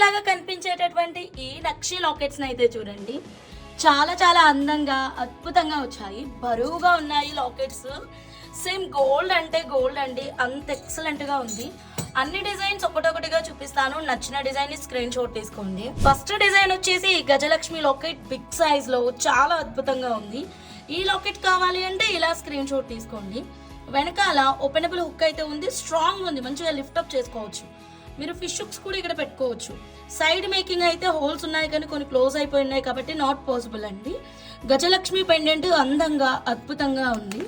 లాగా కనిపించేటటువంటి ఈ నక్షి లాకెట్స్ అయితే చూడండి, చాలా చాలా అందంగా అద్భుతంగా వచ్చాయి. బరువుగా ఉన్నాయి లాకెట్స్. సేమ్ గోల్డ్ అంటే గోల్డ్ అండి, అంత ఎక్సలెంట్ గా ఉంది. అన్ని డిజైన్స్ ఒకటొకటిగా చూపిస్తాను. నచ్చిన డిజైన్ ని స్క్రీన్ షాట్ తీసుకోండి. ఫస్ట్ డిజైన్ వచ్చేసి గజలక్ష్మి లాకెట్ బిగ్ సైజ్ లో చాలా అద్భుతంగా ఉంది. ఈ లాకెట్ కావాలి అంటే ఇలా స్క్రీన్ షాట్ తీసుకోండి. వెనకాల ఓపెనబుల్ హుక్ అయితే ఉంది, స్ట్రాంగ్ ఉంది, మంచిగా లిఫ్ట్ అప్ చేసుకోవచ్చు. మీరు ఫిష్ హుక్స్ కూడా ఇక్కడ పెట్టుకోవచ్చు. సైడ్ మేకింగ్ అయితే హోల్స్ ఉన్నాయి కానీ కొన్ని క్లోజ్ అయిపోయి ఉన్నాయి కాబట్టి నాట్ పాసిబుల్ అండి. గజలక్ష్మి పెండెంట్ అందంగా అద్భుతంగా ఉంది.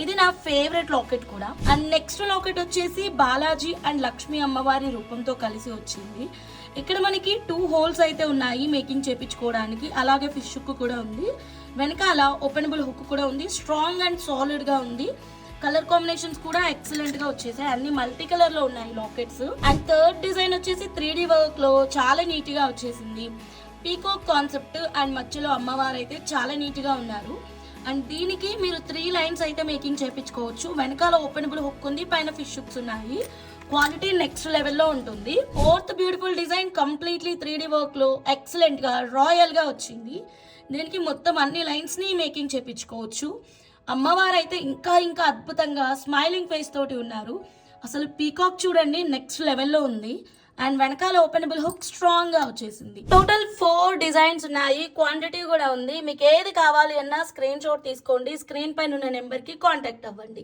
ఇది నా ఫేవరెట్ లాకెట్ కూడా. అండ్ నెక్స్ట్ లాకెట్ వచ్చేసి బాలాజీ అండ్ లక్ష్మీ అమ్మవారి రూపంతో కలిసి వచ్చింది. ఇక్కడ మనకి 2 హోల్స్ అయితే ఉన్నాయి మేకింగ్ చేపించుకోవడానికి. అలాగే ఫిష్ హుక్ కూడా ఉంది. వెనకాల ఓపెనబుల్ హుక్ కూడా ఉంది. స్ట్రాంగ్ అండ్ సాలిడ్ గా ఉంది. కలర్ కాంబినేషన్స్ కూడా ఎక్సలెంట్ గా వచ్చేసాయి. అన్ని మల్టీ కలర్ లో ఉన్నాయి లాకెట్స్. అండ్ థర్డ్ డిజైన్ వచ్చేసి 3D వర్క్ లో చాలా నీట్ గా వచ్చేసింది. పీకాక్ కాన్సెప్ట్ అండ్ మధ్యలో అమ్మవారు అయితే చాలా నీట్ గా ఉన్నారు. అండ్ దీనికి మీరు 3 లైన్స్ అయితే మేకింగ్ చేయించుకోవచ్చు. వెనకాల ఓపెనబుల్ హుక్ ఉంది, పైన ఫిష్ హుక్స్ ఉన్నాయి. క్వాలిటీ నెక్స్ట్ లెవెల్లో ఉంటుంది. Fourth beautiful design completely 3D work లో ఎక్సలెంట్ గా రాయల్ గా వచ్చింది. దీనికి మొత్తం అన్ని లైన్స్ ని మేకింగ్ చేయించుకోవచ్చు. అమ్మవారు అయితే ఇంకా ఇంకా అద్భుతంగా స్మైలింగ్ ఫేస్ తోటి ఉన్నారు. అసలు పీకాక్ చూడండి నెక్స్ట్ లెవెల్లో ఉంది. అండ్ వెనకాల ఓపెనబుల్ హుక్ స్ట్రాంగ్ గా వచ్చేసింది. టోటల్ 4 డిజైన్స్ ఉన్నాయి. క్వాంటిటీ కూడా ఉంది. మీకు ఏది కావాలి అన్నా స్క్రీన్ షాట్ తీసుకోండి. స్క్రీన్ పైన ఉన్న నెంబర్ కి కాంటాక్ట్ అవ్వండి.